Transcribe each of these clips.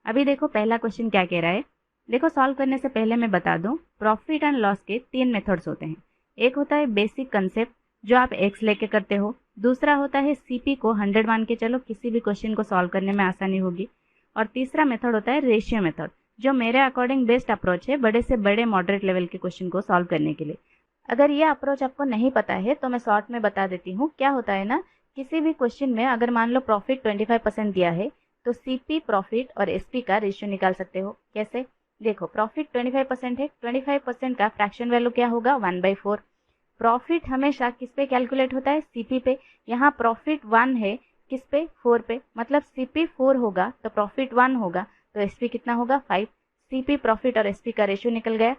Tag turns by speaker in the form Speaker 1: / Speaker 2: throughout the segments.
Speaker 1: अभी देखो पहला क्वेश्चन क्या कह रहा है। देखो सॉल्व करने से पहले मैं बता दूं, प्रॉफिट एंड लॉस के 3 मेथड्स होते हैं। एक होता है बेसिक कंसेप्ट जो आप एक्स लेके करते हो। दूसरा होता है सीपी को 100 मान के चलो, किसी भी क्वेश्चन को सॉल्व करने में आसानी होगी। और तीसरा मेथड होता है रेशियो मेथड, जो मेरे अकॉर्डिंग बेस्ट अप्रोच है बड़े से बड़े मॉडरेट लेवल के क्वेश्चन को सॉल्व करने के लिए। अगर ये अप्रोच आपको नहीं पता है तो मैं शॉर्ट में बता देती हूँ। क्या होता है ना, किसी भी क्वेश्चन में अगर मान लो प्रॉफिट 25% दिया है तो सीपी प्रॉफिट और एसपी का रेशियो निकाल सकते हो। कैसे? देखो प्रॉफिट 25% है, 25% का फ्रैक्शन वैल्यू क्या होगा 1/4। प्रॉफिट हमेशा किस पे कैलकुलेट होता है? सीपी पे। यहाँ प्रॉफिट 1 है, किस पे? 4 पे, मतलब सीपी 4 होगा तो प्रॉफिट 1 होगा, तो एसपी कितना होगा 5। सीपी प्रॉफिट और एसपी का रेशियो निकल गया।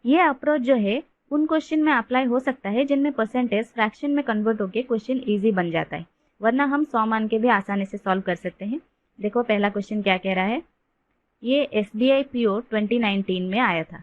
Speaker 1: ये अप्रोच जो है उन क्वेश्चन में अप्लाई हो सकता है जिनमें परसेंटेज फ्रैक्शन में कन्वर्ट होकर क्वेश्चन इजी बन जाता है, वरना हम 100 मान के भी आसानी से सॉल्व कर सकते हैं। देखो पहला क्वेश्चन क्या कह रहा है, ये SBI PO 2019 में आया था।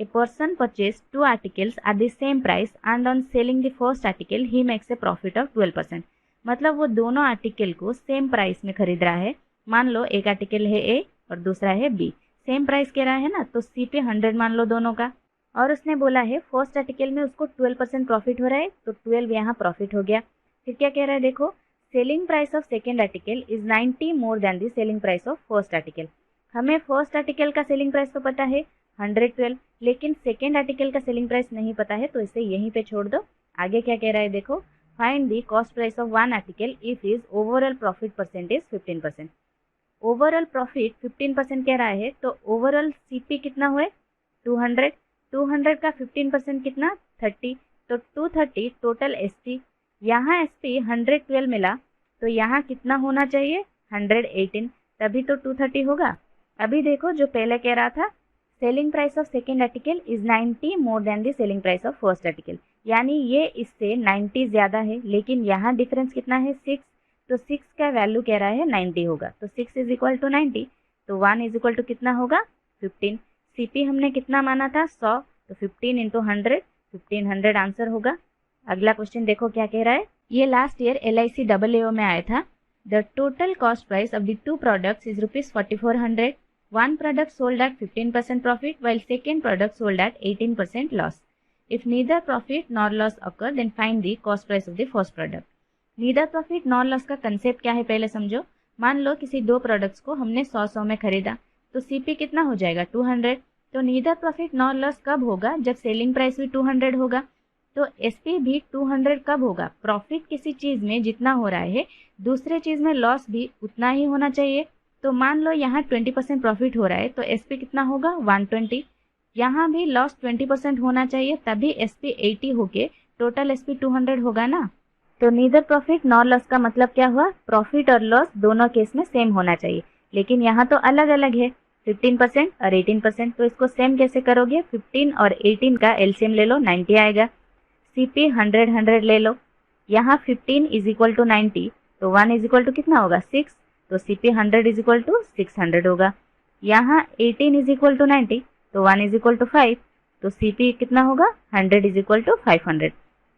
Speaker 1: A person purchase 2 articles eight the same price and on selling the first article he makes a profit of 12%। मतलब वो दोनों आर्टिकल को सेम प्राइस में खरीद रहा है। मान लो एक आर्टिकल है ए और दूसरा है बी, सेम प्राइस कह रहा है ना, तो सीपी 100 मान लो दोनों का। और उसने बोला है फर्स्ट आर्टिकल में उसको 12% प्रॉफिट हो रहा है, तो 12 यहाँ प्रॉफिट हो गया। फिर क्या कह रहा है, देखो selling price of second article is 90 more than the selling price of first article. हमें फर्स्ट आर्टिकल का सेलिंग प्राइस तो पता है 112, लेकिन सेकेंड आर्टिकल का सेलिंग प्राइस नहीं पता है, तो इसे यहीं पे छोड़ दो। आगे क्या कह रहा है, देखो find the cost price of one article if is overall profit percentage 15%। Overall profit 15% कह रहा है, तो ओवरऑल सीपी कितना हुए 200। 200 का 15% कितना 30, तो 230 टोटल एसपी। यहाँ एसपी 112 मिला, तो यहाँ कितना होना चाहिए 118, तभी तो 230 होगा। अभी देखो जो पहले कह रहा था selling price of second article is 90 more than the selling price of first article, यानी ये इससे 90 ज्यादा है, लेकिन यहाँ डिफरेंस कितना है 6, तो 6 का वैल्यू कह रहा है 90 होगा, तो 6 इज इक्वल टू 90, तो 1 इज इक्वल टू कितना होगा 15। सीपी हमने कितना माना था 100, तो 15 इंटू 100, 1500 आंसर होगा। अगला क्वेश्चन देखो क्या कह रहा है, ये लास्ट ईयर LIC AAO में आया था। The total cost price of the 2 products is ₹4400। One product sold at 15% profit while second product sold at 18% loss. If neither profit nor loss occur, then find the cost price of the first product. Neither profit nor loss का concept क्या है पहले समझो। मान लो किसी 2 products को हमने 100 में खरीदा, तो सीपी कितना हो जाएगा 200। तो नीदर प्रॉफिट नॉर लॉस कब होगा, जब सेलिंग प्राइस भी 200 होगा। तो एसपी भी 200 कब होगा, प्रॉफिट किसी चीज में जितना हो रहा है दूसरे चीज में लॉस भी उतना ही होना चाहिए। तो मान लो यहाँ 20% प्रॉफिट हो रहा है, तो एसपी कितना होगा 120। यहाँ भी लॉस 20% होना चाहिए, तभी एसपी 80 होके टोटल एसपी 200 होगा ना। तो नीदर प्रॉफिट नॉर लॉस का मतलब क्या हुआ, प्रॉफिट और लॉस दोनों केस में सेम होना चाहिए, लेकिन यहाँ तो अलग अलग है 15% और 18%। तो इसको सेम कैसे करोगे, 15 और 18 का एलसीएम ले लो 90 आएगा। सीपी 100 ले लो, यहाँ 15 इज इक्वल टू 90, तो 1 इज इक्वल टू कितना होगा 6, तो सीपी 100 इज इक्वल टू 600 होगा। यहाँ 18 इज इक्वल टू 90, तो 1 इज इक्वल टू 5, तो सीपी कितना होगा 100 इज इक्वल टू 500।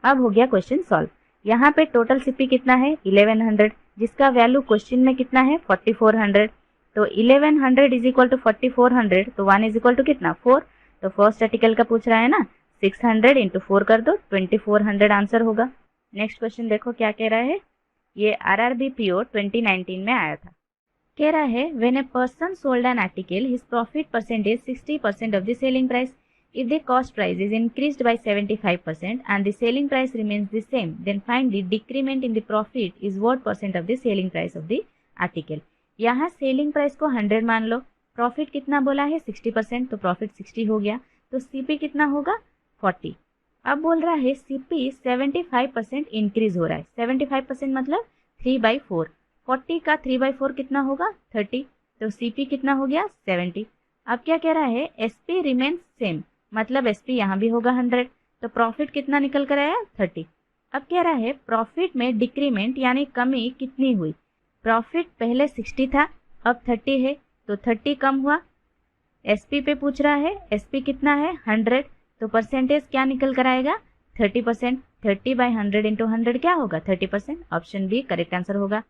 Speaker 1: अब हो गया क्वेश्चन सॉल्व। यहाँ पे टोटल सीपी कितना है 1100, जिसका वैल्यू क्वेश्चन में कितना है 4400। तो 1100 इज इक्वल टू 4400, तो 1 इज इक्वल टू कितना 4। तो फर्स्ट आर्टिकल का पूछ रहा है ना, 600 इंटू 4 कर दो 2400 आंसर होगा। नेक्स्ट क्वेश्चन देखो क्या कह रहा है, ये RRB PO 2019 में आया था। कह रहा है when a person sold an article his profit percentage 60% of the selling price. If the cost price is increased by 75% and the selling price remains the same, then find the decrement in the profit is what percent of the selling price of the article. यहाँ selling price को 100 मान लो, profit कितना बोला है 60%, तो profit 60 हो गया, तो सीपी कितना होगा 40। अब बोल रहा है सीपी 75% इंक्रीज हो रहा है, 75% मतलब 3/4, 40 का 3/4 कितना होगा 30, तो सीपी कितना हो गया 70। अब क्या कह रहा है एसपी रिमेन्स सेम, मतलब एसपी यहाँ भी होगा 100, तो प्रॉफिट कितना निकल कर आया 30। अब कह रहा है प्रॉफिट में डिक्रीमेंट यानी कमी कितनी हुई, प्रॉफिट पहले 60 था अब 30 है, तो 30 कम हुआ। एसपी पे पूछ रहा है, एसपी कितना है 100, तो परसेंटेज क्या निकल कर आएगा 30%। 30/100 इंटू 100 क्या होगा 30%, ऑप्शन बी करेक्ट आंसर होगा।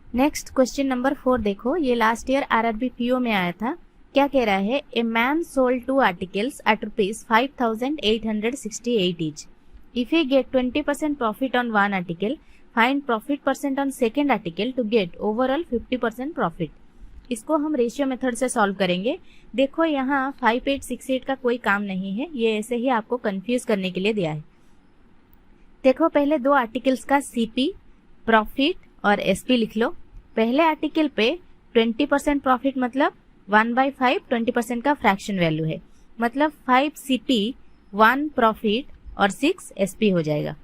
Speaker 1: नेक्स्ट क्वेश्चन नंबर 4 देखो, ये लास्ट ईयर आरआरबी पीओ में आया था। क्या कह रहा है? A man sold 2 articles at ₹5,868 each. If he get 20% profit on one article, find profit percent on second article to get overall 50% profit. इसको हम रेशियो मेथड से सॉल्व करेंगे। देखो यहाँ 5868 का कोई काम नहीं है, ये ऐसे ही आपको कंफ्यूज करने के लिए दिया है। देखो पहले दो आर्टिकल्स का सीपी, प्रॉफिट और एसपी लिख लो। पहले आर्टिकल पे 20% प्रॉफिट मतलब 1/5 20% का फ्रैक्शन वैल्यू है, मतलब 5 सीपी 1 प्रॉफिट और 6 एसपी हो जाएगा।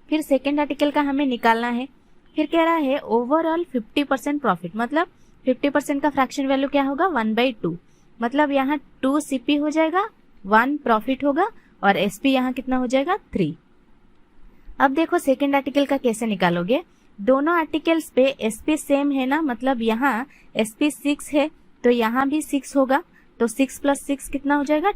Speaker 1: फिर सेकेंड आर्टिकल का हमें निकालना है। फिर कह रहा है ओवरऑल 50% प्रॉफिट, मतलब 50% का फ्रैक्शन वैल्यू क्या होगा? 1/2, मतलब यहाँ 2 सीपी हो जाएगा, 1 प्रॉफिट होगा और एसपी यहाँ कितना हो जाएगा? 3। अब देखो सेकेंड आर्टिकल का कैसे निकालोगे। दोनों आर्टिकल्स पे एसपी सेम है ना, मतलब यहाँ एसपी 6 है तो यहाँ भी 6 होगा, तो 6 + 6 कितना हो जाएगा?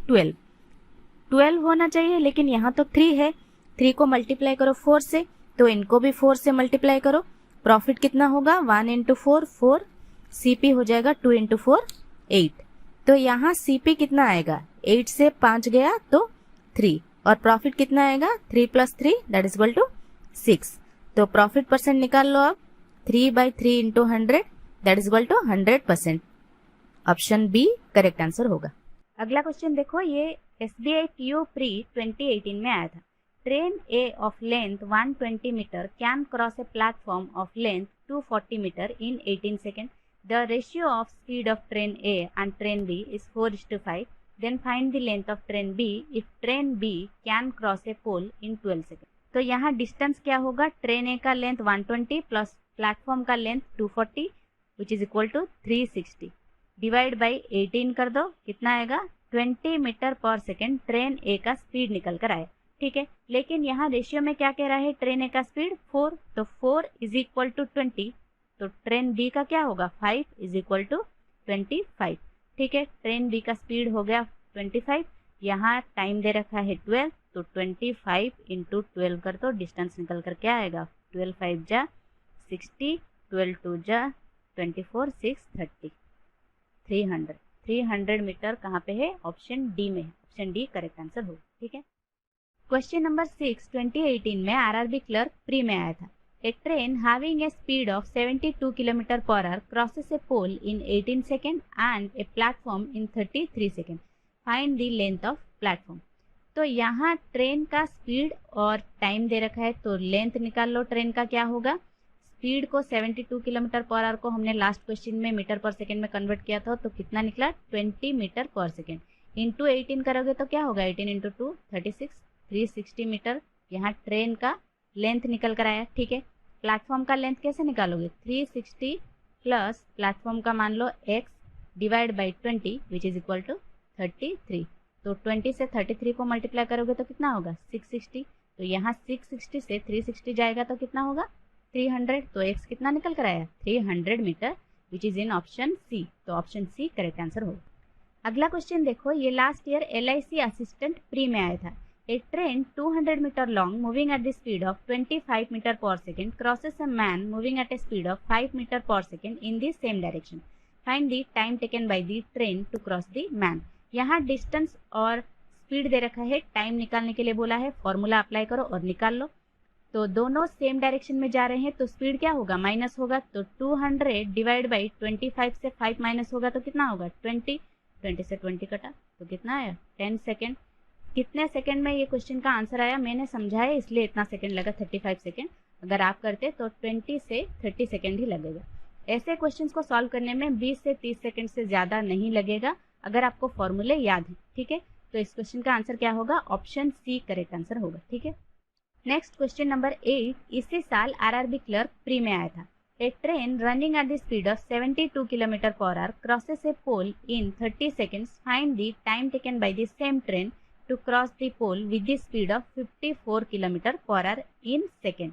Speaker 1: 12 होना चाहिए, लेकिन यहाँ तो 3 है। 3 को मल्टीप्लाई करो 4 से, तो इनको भी 4 से मल्टीप्लाई करो। प्रॉफिट कितना होगा? 1 × 4 4, सीपी हो जाएगा 2 × 4 8। तो यहाँ सीपी कितना आएगा? 8 से 5 गया तो 3, और प्रॉफिट कितना आएगा? 3 + 3 दैट इज इक्वल टू 6। तो प्रॉफिट परसेंट निकाल लो आप, 3/3 × 100 that is equal to 100%। Option B correct answer होगा। अगला क्वेश्चन देखो, ये SBI PO प्री 2018 में आया था। Train A of length 120 metre can cross a platform of length 240 metre in 18 second. The ratio of speed of train A and train B is 4:5. Then find the length of train B if train B can cross a pole in 12 seconds. तो यहाँ distance क्या होगा? Train A का length 120 plus platform का length 240 which is equal to 360 divide by 18 कर दो, कितना आएगा? 20 मीटर पर सेकेंड ट्रेन ए का स्पीड निकल कर आए। ठीक है, लेकिन यहाँ रेशियो में क्या कह रहा है? ट्रेन ए का स्पीड 4, तो 4 इज इक्वल टू 20, तो ट्रेन बी का क्या होगा? 5 इज इक्वल टू 25। ठीक है, ट्रेन बी का स्पीड हो गया 25, यहाँ टाइम दे रखा है 12, तो 25 × 12 कर दो, डिस्टेंस निकल कर क्या आएगा? 12 5 जा 60, 12 2 जा 24, 6 30, 300 मीटर कहाँ पे है? ऑप्शन डी में है। ऑप्शन डी करेक्ट आंसर हो। ठीक है, क्वेश्चन नंबर 6 2018 में आरआरबी क्लर्क प्री में आया था। A train having a speed of 72 km/h crosses a pole in 18 seconds and a platform in 33 seconds. Find the length of platform. तो यहाँ train का स्पीड और टाइम दे रखा है, तो लेंथ निकाल लो ट्रेन का क्या होगा। स्पीड को 72 km/h को हमने लास्ट क्वेश्चन में मीटर पर सेकेंड में कन्वर्ट किया था, तो कितना निकला? 20 मीटर पर सेकेंड। इंटू 18 करोगे तो क्या होगा? 18 × 2 36, 360 मीटर यहाँ ट्रेन का लेंथ निकल कर आया। ठीक है, प्लेटफॉर्म का लेंथ कैसे निकालोगे? 360 प्लस प्लेटफॉर्म का मान लो x divide by 20 which is equal to 33। तो 20 से 33 को मल्टीप्लाई करोगे तो कितना होगा? 660। तो यहाँ 660 से 360 जाएगा तो कितना होगा? 300। तो x कितना निकल कर आया? 300 metre which is in option C. तो ऑप्शन सी करेक्ट आंसर होगा। अगला क्वेश्चन देखो, ये last year LIC assistant pre में आया था। A train 200 meter long moving at the speed of 25 meter per second crosses a man moving at a speed of 5 meter per second in the same direction. Find the time taken by the train to cross the man. यहाँ distance और speed दे रखा है, time निकालने के लिए बोला है। फॉर्मूला अप्लाई करो और निकाल लो। तो दोनों सेम डायरेक्शन में जा रहे हैं, तो स्पीड क्या होगा? माइनस होगा। तो 200 डिवाइड बाई 25 से 5 माइनस होगा तो कितना होगा? 20 से 20 कटा तो कितना आया? 10 सेकेंड। कितने सेकंड में ये क्वेश्चन का आंसर आया? मैंने समझाया इसलिए इतना सेकंड लगा, 35 सेकंड। अगर आप करते तो 20 से 30 सेकंड ही लगेगा। ऐसे क्वेश्चंस को सॉल्व करने में 20 से 30 सेकंड से ज़्यादा नहीं लगेगा अगर आपको फॉर्मूले याद है। ठीक है, तो इस क्वेश्चन का आंसर क्या होगा? ऑप्शन सी करेक्ट आंसर होगा। ठीक है, नेक्स्ट क्वेश्चन नंबर 8 इसी साल आरआरबी क्लर्क प्री में आया था। A train running at the speed of 72 km/h crosses a pole in 30 seconds. Find the time taken by the same train to cross the pole with the speed of 54 km/h in second.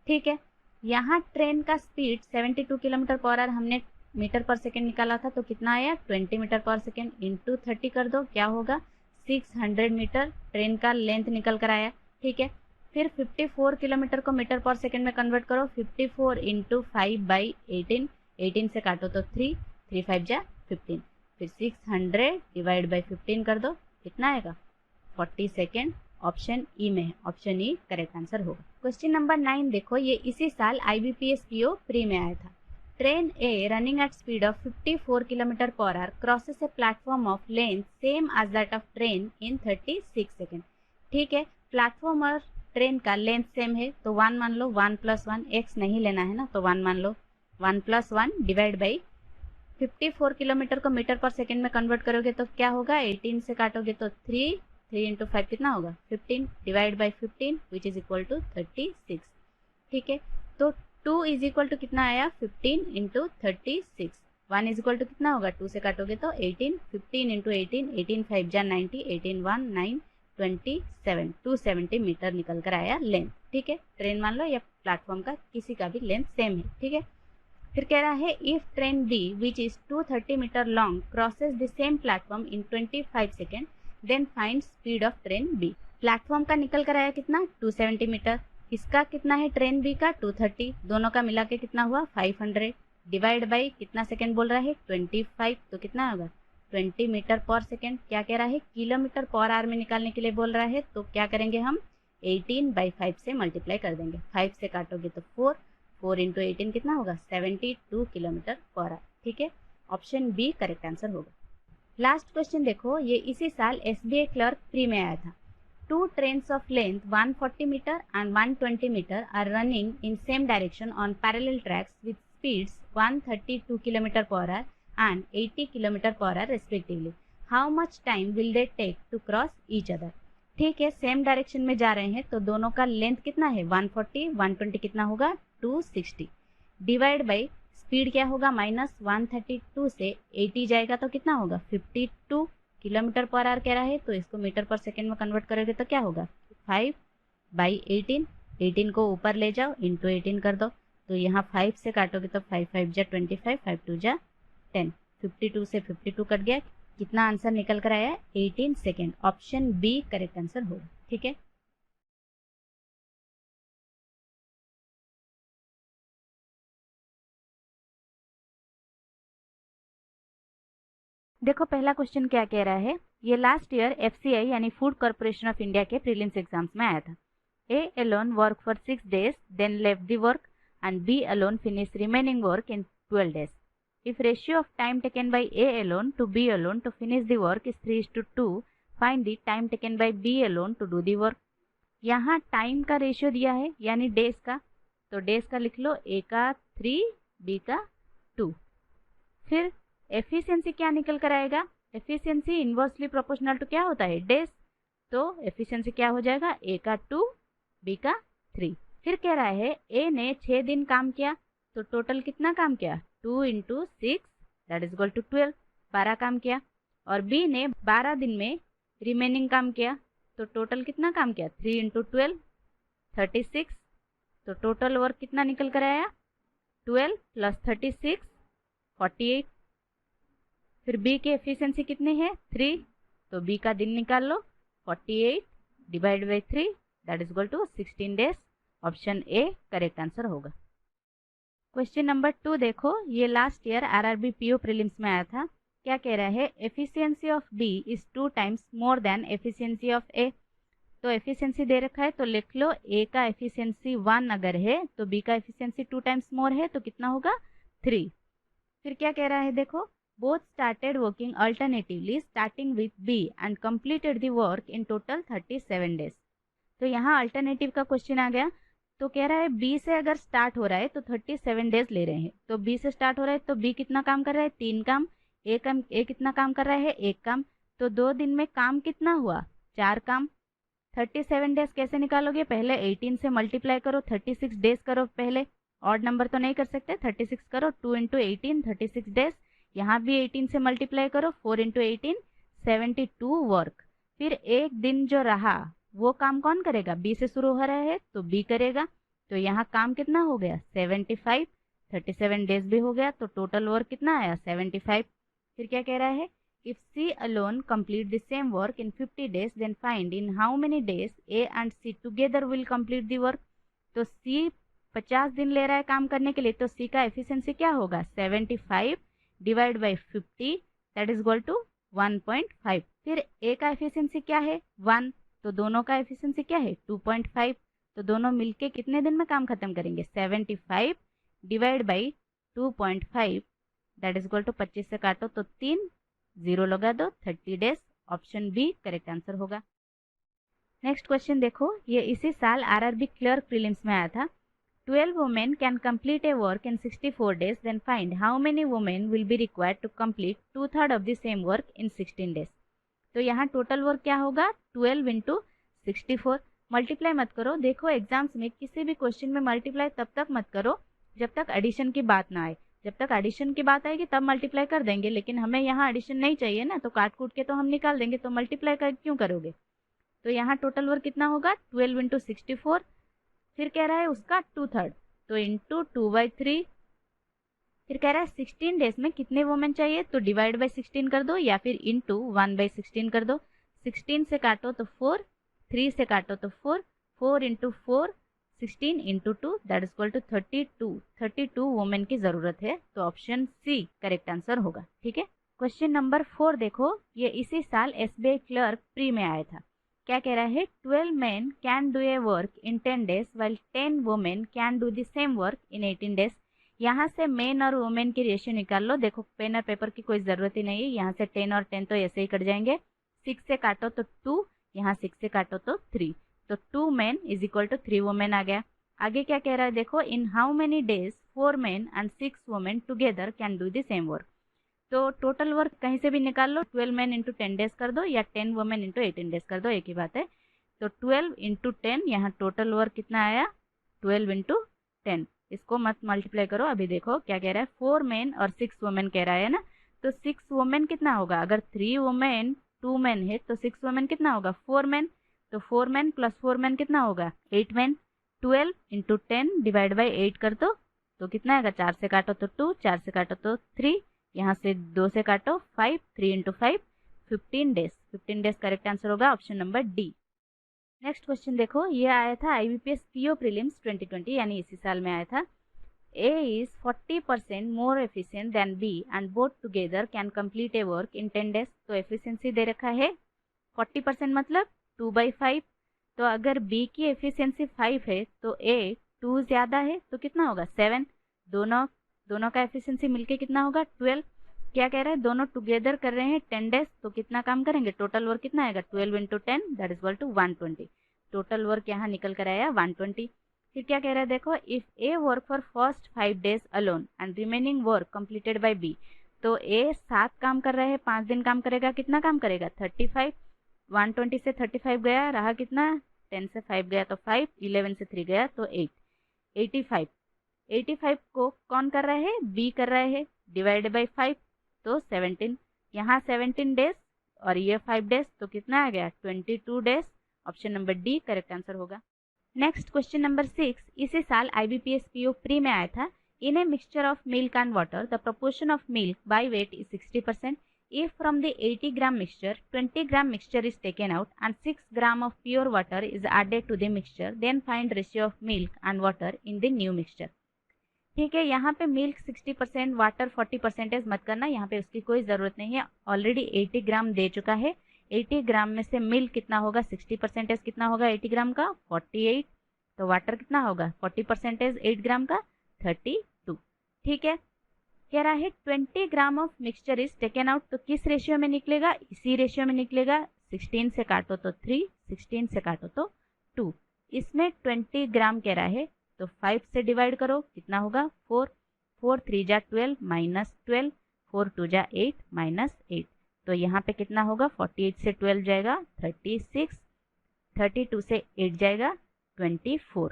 Speaker 1: ठीक है, यहाँ train का speed 72 km/h हमने metre पर second निकाला था, तो कितना आया? 20 मीटर पर सेकेंड इंटू 30 कर दो, क्या होगा? 600 मीटर ट्रेन का लेंथ निकल कर आया। ठीक है, फिर 54 किलोमीटर को मीटर पर सेकेंड में कन्वर्ट करो। 54 × 5/18 18 से काटो तो 3, 3 5 जा 15, फिर 600 डिवाइड बाई 15 कर दो, कितना आएगा 40 सेकेंड। ऑप्शन ई में है, ऑप्शन ई करेक्ट आंसर होगा। क्वेश्चन नंबर 9 देखो, ये इसी साल IBPS PO प्री में आया था। Train A running at speed of 54 kilometre per hour crosses a platform of length same as that of train in 36 second. ठीक है, प्लेटफॉर्म और ट्रेन का लेंथ सेम है तो 1 मान लो, 1 + 1, x नहीं लेना है ना, तो 1 मान लो, 1 + 1 डिवाइड बाई 54 किलोमीटर को मीटर पर सेकेंड में कन्वर्ट करोगे तो क्या होगा, 18 से काटोगे तो 3, 3 × 5 कितना होगा 15 divide by 15 which is equal to 36। ठीक है, तो 2 इज इक्वल टू कितना आया 15 × 36। 1 इज इक्वल टू कितना होगा, 2 से काटोगे तो 18, 15 × 18, 18 5 जा 90, 18 1 9 27, 270 मीटर निकल कर आया लेंथ। ठीक है, ट्रेन मान लो या प्लेटफॉर्म का किसी का भी लेंथ सेम है। ठीक है, फिर कह रहा है if train B which is 230 metre long crosses the same platform in 25 second then find speed of train B. Platform का निकल कर आया कितना 270 मीटर, इसका कितना है ट्रेन बी का 230, दोनों का मिला के कितना हुआ 500 डिवाइड बाई कितना सेकेंड बोल रहा है 25, तो कितना होगा 20 मीटर पर सेकेंड। क्या कह रहा है किलोमीटर पर आवर में निकालने के लिए बोल रहा है, तो क्या करेंगे हम 18/5 से मल्टीप्लाई कर देंगे, 5 से काटोगे तो 4, 4 × 18 कितना होगा 72 किलोमीटर पर आवर। ठीक है, ऑप्शन बी करेक्ट आंसर होगा। लास्ट क्वेश्चन देखो, ये इसी साल SBI क्लर्क प्री में आया था। 2 trains of length 140 meter and 120 meter are running in same direction on parallel tracks with speeds 132 km per hour and 80 km per hour respectively. How much time will they take to cross each other? ठीक है, same direction में जा रहे हैं तो दोनों का length कितना है 140, 120 कितना होगा 260 डिवाइड बाई स्पीड क्या होगा -132 से 80 जाएगा तो कितना होगा 52 किलोमीटर पर आवर कह रहा है, तो इसको मीटर पर सेकेंड में कन्वर्ट करोगे तो क्या होगा 5/18, 18 को ऊपर ले जाओ इंटू 18 कर दो, तो यहाँ 5 से काटोगे तो 5 5 जा 25, 5 2 जा 10, 52 से 52 कट गया, कितना आंसर निकल कर आया 18 second. Option B correct answer होगा। ठीक है, देखो पहला क्वेश्चन क्या कह रहा है, ये लास्ट ईयर FCI यानी फूड कॉर्पोरेशन ऑफ इंडिया के प्रीलिम्स एग्जाम्स में आया था। A alone work for 6 days then left the work and B alone finished remaining work in 12 days. If ratio of time taken by A alone to B alone to finish the work is 3:2, find the time taken by B alone to do the work. यहाँ time का ratio दिया है यानी days का, तो days का लिख लो, A का 3, B का 2। फिर एफिशिएंसी क्या निकल कर आएगा, एफिशिएंसी इनवर्सली प्रोपोर्शनल टू क्या होता है डेज, तो एफिशिएंसी क्या हो जाएगा A का 2, B का 3। फिर कह रहा है A ने 6 दिन काम किया तो टोटल कितना काम किया 2 × 6 दैट इज इक्वल टू 12, 12 काम किया, और B ने 12 दिन में रिमेनिंग काम किया तो टोटल कितना काम किया 3 × 12 36, तो टोटल वर्क कितना निकल कर आया 12 + 36 48। फिर B की एफिशिएंसी कितनी है 3, तो B का दिन निकाल लो, 48 divide by 3 that is equal to 16 days. Option A correct answer होगा। क्वेश्चन नंबर 2 देखो, ये last year RRB PO prelims में आया था। क्या कह रहा है efficiency of B is 2 times more than efficiency of A। तो एफिशिएंसी दे रखा है तो लिख लो A का एफिशिएंसी 1 अगर है तो B का एफिशिएंसी 2 times मोर है तो कितना होगा 3। फिर क्या कह रहा है देखो, both started working alternatively starting with B and completed the work in total 37 days। तो यहाँ अल्टरनेटिव का क्वेश्चन आ गया, तो कह रहा है B से अगर स्टार्ट हो रहा है तो 37 डेज ले रहे हैं, तो B से स्टार्ट हो रहा है तो B कितना काम कर रहा है 3 काम, A कितना काम कर रहा है 1 काम, तो 2 दिन में काम कितना हुआ 4 काम। 37 डेज कैसे निकालोगे, पहले 18 से मल्टीप्लाई करो, 36 डेज करो, पहले ऑड नंबर तो नहीं कर सकते, 36 करो, 2 × 18 36 डेज, यहाँ भी 18 से मल्टीप्लाई करो, 4 × 18 72 वर्क। फिर एक दिन जो रहा वो काम कौन करेगा, B से शुरू हो रहा है तो B करेगा, तो यहाँ काम कितना हो गया 75, 37 डेज भी हो गया, तो टोटल वर्क कितना आया 75। फिर क्या कह रहा है if C alone complete the same work in 50 days then find in how many days A and C together will complete the work। तो C 50 दिन ले रहा है काम करने के लिए, तो सी का एफिशिएंसी क्या होगा 75 divide by 50 that is equal to 1.5। फिर ए का एफिशिएंसी क्या है 1, तो दोनों का एफिशिएंसी क्या है 2.5, तो दोनों मिलके कितने दिन में काम खत्म करेंगे 75 divide by 2.5 that is equal to 25 से काटो तो 3 0 लगा दो 30 days. Option B correct answer होगा। नेक्स्ट क्वेश्चन देखो, ये इसी साल आरआरबी क्लर्क प्रीलिम्स में आया था। 12 women can complete a work in 64 days, then find how many women will be required to complete 2/3 of the same work in 16 days। तो यहाँ टोटल वर्क क्या होगा 12 इंटू 64। मल्टीप्लाई मत करो, देखो एग्जाम्स में किसी भी क्वेश्चन में मल्टीप्लाई तब तक मत करो जब तक एडिशन की बात ना आए। जब तक एडिशन की बात आएगी तब मल्टीप्लाई कर देंगे, लेकिन हमें यहाँ एडिशन नहीं चाहिए ना, तो काट कूट के तो हम निकाल देंगे, तो मल्टीप्लाई कर क्यों करोगे। तो यहाँ टोटल वर्क कितना होगा 12 इंटू 64, फिर कह रहा है उसका 2/3 तो इंटू 2/3, फिर कह रहा है 16 डेज में कितने वुमेन चाहिए, तो डिवाइड बाई 16 कर दो या फिर इंटू 1/16 कर दो। 16 से काटो तो 4, 3 से काटो तो 4, 4 into 4 16 into 2 that is equal to 32 women की जरूरत है, तो ऑप्शन सी करेक्ट आंसर होगा। ठीक है, क्वेश्चन नंबर 4 देखो, ये इसी साल एसबीआई क्लर्क प्री में आया था। क्या कह रहा है 12 men can do a work in 10 days while 10 women can do the same work in 18 days। यहाँ से मेन और वुमेन की रेशियो निकाल लो। देखो पेन और पेपर की कोई ज़रूरत ही नहीं है, यहाँ से 10 और 10 तो ऐसे ही कट जाएंगे। 6 से काटो तो 2, यहाँ 6 से काटो तो 3, तो 2 men is equal to 3 women आ गया। आगे क्या कह रहा है देखो, in how many days 4 men and 6 women together can do the same work. तो टोटल वर्क कहीं से भी निकाल लो, 12 men इंटू 10 डेज कर दो या 10 women इंटू 18 डेज कर दो, एक ही बात है। तो 12 इंटू 10, यहाँ टोटल वर्क कितना आया 12 इंटू 10। इसको मत मल्टीप्लाई करो, अभी देखो क्या कह रहा है 4 men और 6 women कह रहा है ना, तो 6 women कितना होगा, अगर 3 women 2 men है तो 6 women कितना होगा 4 men, तो 4 men प्लस 4 men कितना होगा 8 men। 12 इंटू 10 डिवाइड बाई 8 कर दो तो कितना आएगा, 4 से काटो तो 2, 4 से काटो तो 3, यहाँ से 2 से काटो 5, 3 into 5 15 days. 15 days correct answer होगा, option number D. Next question देखो, ये आया था आईबीपीएस पीओ प्रीलिम्स 2020 यानी इसी साल में आया था। A is 40% more efficient than B and both together can complete a work in 10 days. तो एफिशिएंसी दे रखा है 40% मतलब 2/5, तो अगर बी की एफिशिएंसी 5 है तो ए 2 ज़्यादा है तो कितना होगा 7, दोनों का एफिशिएंसी मिलके कितना होगा 12। क्या कह रहा है दोनों टुगेदर कर रहे हैं 10 डेज, तो कितना काम करेंगे, टोटल वर्क कितना आएगा 12 into 10 that is equal to 120। Total work यहाँ निकल कर आया 120। फिर क्या कह रहा है देखो, if A work for first 5 days alone and remaining work completed by B. तो ए 7 काम कर रहे हैं, 5 दिन काम करेगा, कितना काम करेगा 35। 120 से 35 गया, रहा कितना 10 से 5 गया तो 5, 11 से 3 गया तो 8, 85। 85 को कौन कर रहा है बी कर रहा है, डिवाइड बाई 5 तो 17, यहाँ 17 डेज और ये 5 डेज तो कितना आ गया 22 days. Option number D correct answer होगा। नेक्स्ट क्वेश्चन नंबर 6 इसी साल आईबीपीएस पीओ प्री में आया था। In a mixture of milk and water the proportion of milk by weight is 60%। If from the 80 gram mixture 20 gram mixture is taken out and 6 gram of pure water is added to the mixture, then find ratio of milk and water in the new mixture। ठीक है, यहाँ पे milk 60%, water 40% मत करना, यहाँ पे उसकी कोई ज़रूरत नहीं है, ऑलरेडी 80 ग्राम दे चुका है। 80 ग्राम में से मिल्क कितना होगा 60% कितना होगा 80 ग्राम का 48, तो वाटर कितना होगा 40% 8 ग्राम का 32। ठीक है, कह रहा है 20 gram of mixture is taken out, तो किस रेशियो में निकलेगा, इसी रेशियो में निकलेगा। 16 से काटो तो 3, 16 से काटो तो 2, इसमें 20 ग्राम कह रहा है तो 5 से डिवाइड करो कितना होगा 4, 4 3 जा 12 माइनस 12, 4 2 जा 8 माइनस 8, तो यहाँ पे कितना होगा 48 से 12 जाएगा 36, 32 से 8 जाएगा 24।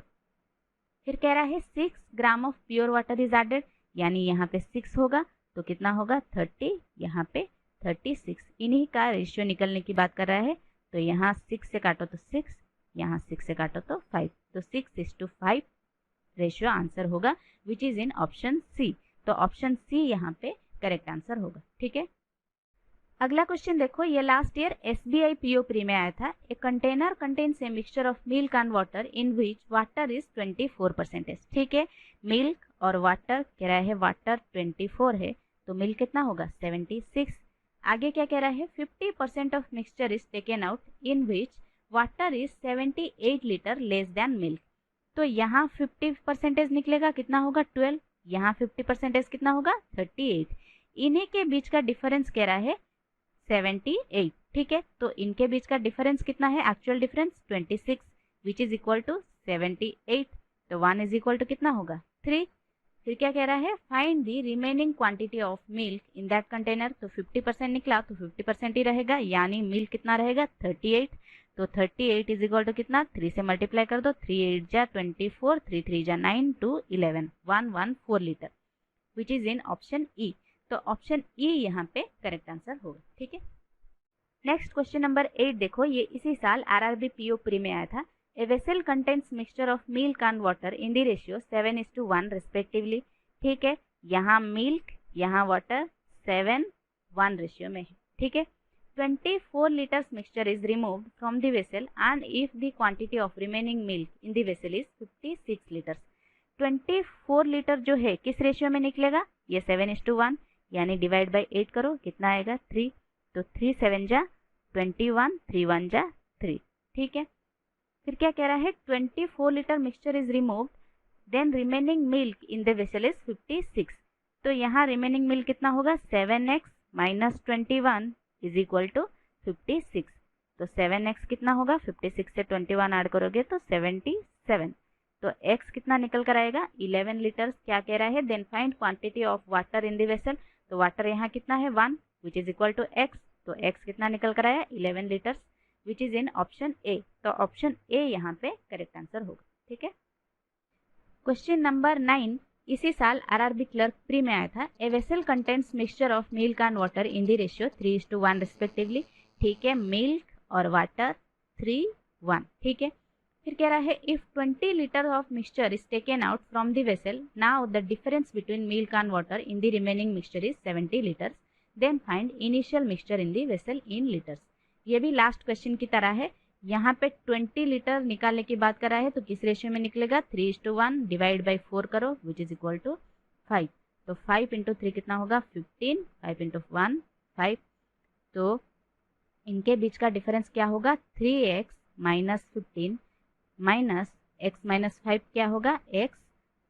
Speaker 1: फिर कह रहा है 6 gram of pure water is added, यानी यहाँ पे 6 होगा तो कितना होगा 30, यहाँ पे 36, इन्हीं का रेशियो निकलने की बात कर रहा है। तो यहाँ 6 से काटो तो 6, यहाँ 6 से काटो तो 5, तो 6:5 रेशियो आंसर होगा विच इज इन ऑप्शन सी। तो ऑप्शन सी यहाँ पे करेक्ट आंसर होगा। ठीक है, अगला क्वेश्चन देखो, ये last year SBI PO pre में आया था। A container contains A mixture of milk and water in which water is 24%। ठीक है, मिल्क और वाटर कह रहा है, वाटर 24 है तो मिल्क कितना होगा 76। आगे क्या कह रहा है, 50% of mixture is taken out in which water is 78 litre less than milk. तो यहाँ 50% निकलेगा, कितना होगा 12, यहाँ 50% कितना होगा 38। इन्हीं के बीच का डिफरेंस कह रहा है 78। ठीक है, तो इनके बीच का डिफरेंस कितना है, actual difference 26 which is equal to 78। तो 1 इज इक्वल टू कितना होगा 3। फिर क्या कह रहा है, find the remaining quantity of milk in that container. तो 50% निकला तो 50% ही रहेगा, यानी मिल्क कितना रहेगा 38। तो 38 इज इक्वल टू कितना, 3 से मल्टीप्लाई कर दो, 3 8 जा 24, 3 3 जा 9, 2 11, 114 litre which is in option ई। तो ऑप्शन ई यहाँ पे करेक्ट आंसर होगा। ठीक है, नेक्स्ट क्वेश्चन नंबर 8 देखो, ये इसी साल RRB PO प्री में आया था। A vessel contains mixture of milk and water in the ratio 7:1 respectively. ठीक है, यहाँ मिल्क यहाँ वाटर 7:1 रेशियो में है। ठीक है, 24 liters mixture is removed from the vessel and if the quantity of remaining milk in the vessel is 56 liters। 24 litre जो है किस रेशियो में निकलेगा, ये 7:1, यानी डिवाइड बाई 8 करो, कितना आएगा 3। तो 3 7 जा 21, 3 1 जा 3। ठीक है, फिर क्या कह रहा है, 24 litre mixture is removed then remaining milk in the vessel is 56। तो यहाँ रिमेनिंग मिल्क कितना होगा 7x minus 21 is equal to 56। तो 7x कितना होगा, 56 से 21 ऐड करोगे तो 77। तो x कितना निकल कर आएगा 11 लीटर्स। क्या कह रहा है, then find quantity of water in the vessel. तो वाटर यहाँ कितना है 1 which is equal to x। तो x कितना निकल कर आया 11 litres which is in option A. तो ऑप्शन ए यहाँ पे करेक्ट आंसर होगा। ठीक है, क्वेश्चन नंबर 9 इसी साल RRB क्लर्क प्री में आया था। A vessel contains mixture of milk and water in the ratio 3:1 respectively. ठीक है, मिल्क और वाटर 3:1। ठीक है, फिर कह रहा है if 20 litre of mixture is taken out from the vessel, now the difference between milk and water in the remaining mixture is 70 litres, then find initial mixture in the vessel in litres. ये भी last question की तरह है, यहाँ पे 20 litre निकालने की बात कर रहा है तो किस रेशियो में निकलेगा 3:1, डिवाइड बाई 4 करो विच इज इक्वल टू 5। तो 5 इंटू 3 कितना होगा 15, 5 इंटू 1 5। तो इनके बीच का डिफरेंस क्या होगा 3x minus 15 minus x minus 5 क्या होगा x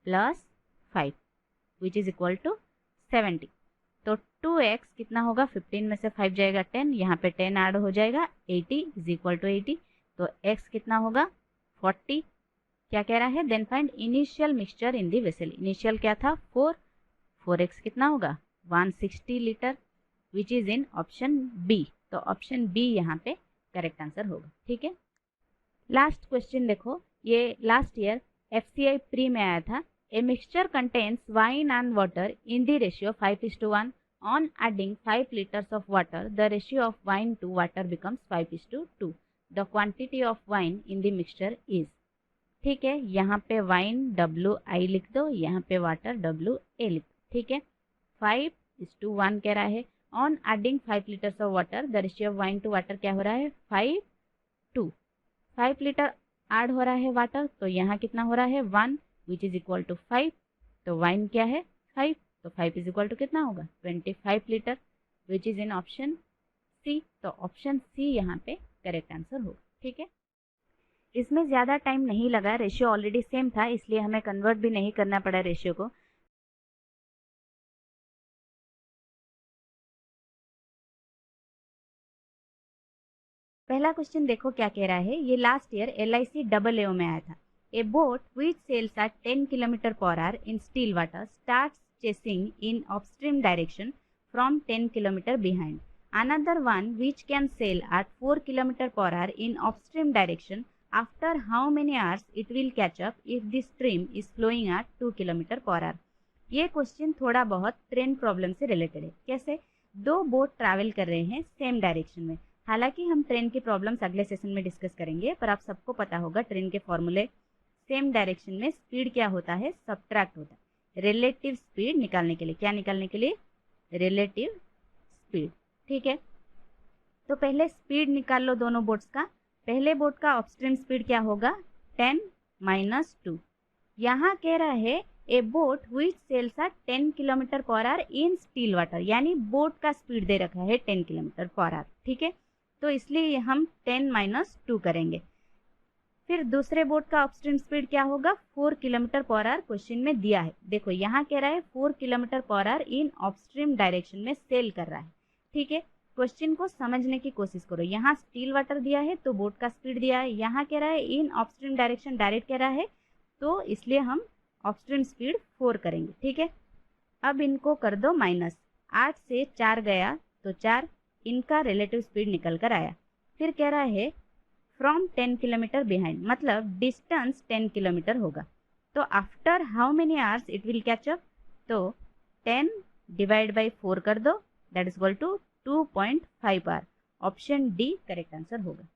Speaker 1: plus 5 which is equal to 70। तो 2x कितना होगा, 15 में से 5 जाएगा 10, यहाँ पे 10 ऐड हो जाएगा 80 इज इक्वल टू 80। तो x कितना होगा 40। क्या कह रहा है, then find initial mixture in the vessel. Initial क्या था 4x कितना होगा 160 litre which is in option B. तो ऑप्शन बी यहाँ पे करेक्ट आंसर होगा। ठीक है, लास्ट क्वेश्चन देखो, ये लास्ट ईयर FCI प्री में आया था। A mixture contains wine and water in the ratio 5:1. On adding 5 liters of water, the ratio of wine to water becomes 5:2. The quantity of wine in the mixture is। ठीक है, यहाँ पे wine WI लिख दो, यहाँ पे water WA लिख दो। ठीक है, 5:1 कह रहा है। On adding 5 liters of water, the ratio of wine to water क्या हो रहा है 5:2। 5 लीटर ऐड हो रहा है वाटर, तो यहाँ कितना हो रहा है 1 विच इज इक्वल टू 5। तो वाइन क्या है 5, तो 5 इज इक्वल टू कितना होगा 25 litre which is in option C. तो ऑप्शन सी यहाँ पे करेक्ट आंसर होगा। ठीक है, इसमें ज़्यादा टाइम नहीं लगा, रेशियो ऑलरेडी सेम था इसलिए हमें कन्वर्ट भी नहीं करना पड़ा रेशियो को। पहला क्वेश्चन देखो क्या कह रहा है, ये लास्ट ईयर LIC AAO में आया था। A boat which sails at 10 km per hour in still water starts chasing in upstream direction from 10 km behind. Another one which can sail at 4 km per hour in upstream direction. After how many hours it will catch up if the stream is flowing at 2 km per hour? ये question थोड़ा बहुत train problem से related है। कैसे, दो boat travel कर रहे हैं सेम डायरेक्शन में। हालांकि हम ट्रेन की प्रॉब्लम्स अगले सेशन में डिस्कस करेंगे, पर आप सबको पता होगा ट्रेन के फॉर्मूले। सेम डायरेक्शन में स्पीड क्या होता है सब्ट्रैक्ट होता है रिलेटिव स्पीड निकालने के लिए। क्या निकालने के लिए रिलेटिव स्पीड। ठीक है, तो पहले स्पीड निकाल लो दोनों बोट्स का। पहले बोट का अपस्ट्रीम स्पीड क्या होगा, 10 माइनस 2। यहाँ कह रहा है a boat which sails at 10 kilometre per hour in still water, यानी बोट का स्पीड दे रखा है 10 किलोमीटर पर आवर, ठीक है। तो इसलिए हम 10 माइनस 2 करेंगे। फिर दूसरे बोट का अपस्ट्रीम स्पीड क्या होगा, 4 किलोमीटर पर आवर क्वेश्चन में दिया है। देखो यहाँ कह रहा है 4 किलोमीटर पर आवर इन अपस्ट्रीम डायरेक्शन में सेल कर रहा है, ठीक है। क्वेश्चन को समझने की कोशिश करो। यहाँ स्टिल वाटर दिया है तो बोट का स्पीड दिया है, यहाँ कह रहा है इन अपस्ट्रीम डायरेक्शन डायरेक्ट कह रहा है, तो इसलिए हम अपस्ट्रीम स्पीड 4 करेंगे, ठीक है। अब इनको कर दो माइनस, 8 से 4 गया तो 4, इनका रिलेटिव स्पीड निकल कर आया। फिर कह रहा है फ्रॉम 10 किलोमीटर बिहाइंड, मतलब डिस्टेंस 10 किलोमीटर होगा। तो after how many hours it will catch up, तो 10 डिवाइड बाई 4 कर दो, that is equal to 2.5 hour. Option D correct answer होगा।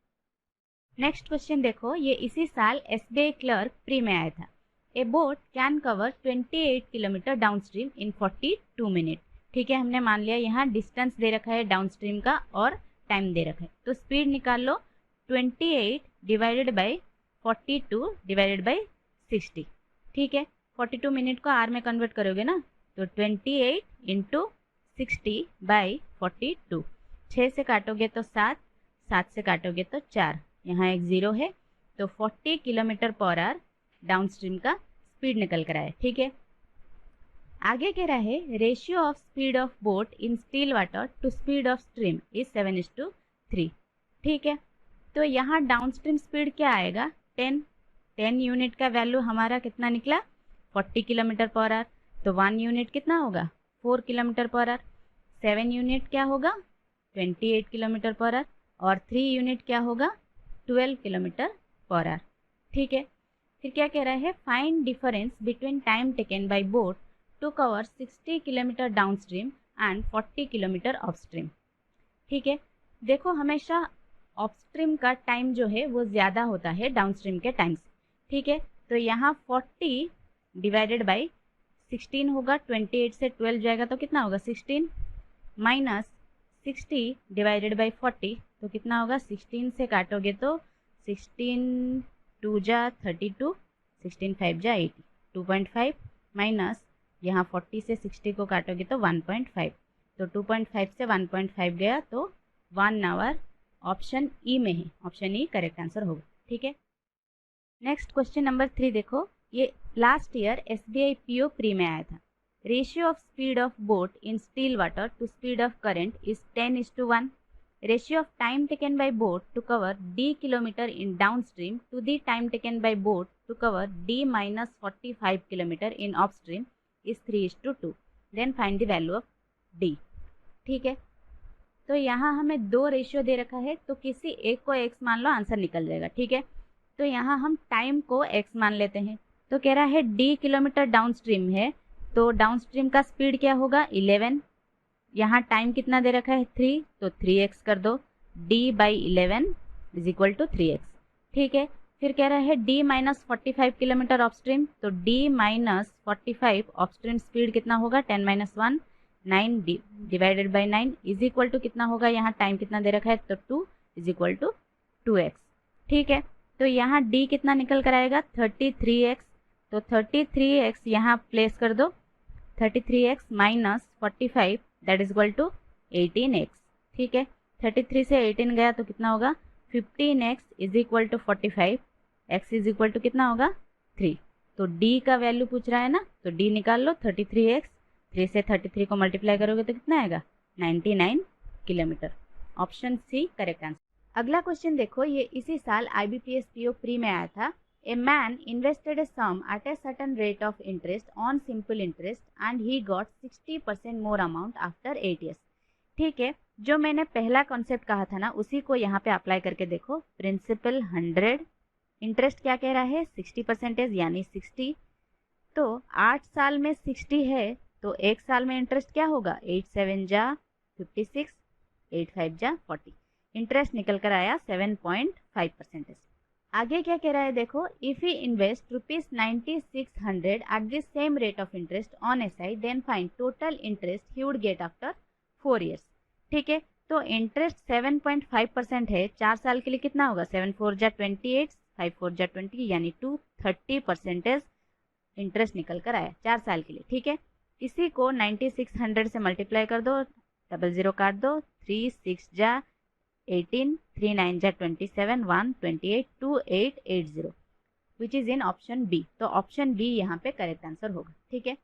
Speaker 1: नेक्स्ट क्वेश्चन देखो, ये इसी साल SBI क्लर्क प्री में आया था। A boat can cover 28 kilometre down stream in 42 minute, ठीक है। हमने मान लिया यहाँ डिस्टेंस दे रखा है डाउन स्ट्रीम का और टाइम दे रखा है, तो स्पीड निकाल लो 28 डिवाइडेड बाई 42 डिवाइडेड बाई 60, ठीक है। 42 मिनट को आर में कन्वर्ट करोगे ना, तो 28 इंटू 60 बाई 42, 6 से काटोगे तो 7, 7 से काटोगे तो 4, यहाँ एक 0 है, तो 40 kilometre per hour downstream का स्पीड निकल कर आया, ठीक है। आगे कह रहा है ratio of speed of boat in still water to speed of stream is 7:3, ठीक है। तो यहाँ डाउन स्ट्रीम स्पीड क्या आएगा, 10 यूनिट का वैल्यू हमारा कितना निकला, 40 किलोमीटर पर आवर, तो 1 यूनिट कितना होगा, 4 किलोमीटर पर आवर। 7 यूनिट क्या होगा, 28 किलोमीटर पर आवर, और 3 यूनिट क्या होगा, 12 किलोमीटर पर आवर, ठीक है। फिर क्या कह रहा है, find difference between time taken by boat to cover 60 kilometre downstream and 40 kilometre of stream, ठीक है। देखो हमेशा अपस्ट्रीम का टाइम जो है वो ज़्यादा होता है डाउनस्ट्रीम के टाइम से, ठीक है। तो यहाँ 40 डिवाइडेड बाई 16 होगा, 28 से 12 जाएगा तो कितना होगा 16, माइनस 60 डिवाइडेड बाई 40 तो कितना होगा, 16 से काटोगे तो 16 2 जा 32, 16 5 जा 80, 2.5 माइनस यहाँ 40 से 60 को काटोगे तो 1.5, तो 2.5 से 1.5 गया तो 1 आवर। ऑप्शन ई में है, ऑप्शन ई करेक्ट आंसर होगा, ठीक है। नेक्स्ट क्वेश्चन नंबर 3 देखो, ये last year SBI PO pre में आया था। Ratio of speed of boat in still water to speed of current is 10:1। Ratio of time taken by boat to cover D kilometre in downstream to the time taken by boat to cover D minus 45 kilometre in upstream is 3:2। Then find the value of D, ठीक है। तो यहाँ हमें 2 ratio दे रखा है, तो किसी एक को x मान लो, आंसर निकल जाएगा, ठीक है। तो यहाँ हम टाइम को x मान लेते हैं। तो कह रहा है D किलोमीटर डाउन स्ट्रीम है, तो डाउन स्ट्रीम का स्पीड क्या होगा 11, यहाँ टाइम कितना दे रखा है 3, तो 3x कर दो, D by 11 is equal to 3x, ठीक है। फिर कह रहा है D minus 45 kilometre of stream, तो D minus 45 of stream speed कितना होगा 10 minus 1, 9 divided by 9 is equal to कितना होगा, यहाँ टाइम कितना दे रखा है तो 2 इज इक्वल टू 2x, ठीक है। तो यहाँ D कितना निकल कर आएगा 33x, तो 33x यहाँ प्लेस कर दो, 33x minus 45 that is equal to 18x, ठीक है। 33 से 18 गया तो कितना होगा 15x is equal to 45, x is equal to कितना होगा 3। तो D का वैल्यू पूछ रहा है ना, तो D निकाल लो, 33x 3 से 33 को मल्टीप्लाई करोगे तो कितना आएगा 99 kilometre. Option C correct answer. अगला क्वेश्चन देखो, ये इसी साल IBPS PO प्री में आया था। A man invested a sum at a certain rate of interest on simple interest and he got 60% more amount after 8 years, ठीक है। जो मैंने पहला कॉन्सेप्ट कहा था ना, उसी को यहाँ पे अप्लाई करके देखो। प्रिंसिपल 100, इंटरेस्ट क्या कह रहा है 60% यानी 60, तो 8 साल में 60 है, तो एक साल में इंटरेस्ट क्या होगा 8 7 जा 56, 8 5 जा 40, इंटरेस्ट निकल कर आया 7.5%। आगे क्या कह रहा है देखो, if he invest ₹9600 at the same rate of interest on SI then find total interest he would get after 4 years, ठीक है। तो इंटरेस्ट 7.5% है, 4 साल के लिए कितना होगा? 7 4 जा 28, 5 4 जा 20 यानी 230% इंटरेस्ट निकल कर आया 4 साल के लिए। ठीक है, इसी को 9600 से मल्टीप्लाई कर दो, 00 काट दो, 3 6 जा 18, 3 9 जा 27, 1 28, 2880 which is in option B. तो ऑप्शन बी यहाँ पे करेक्ट आंसर होगा। ठीक है,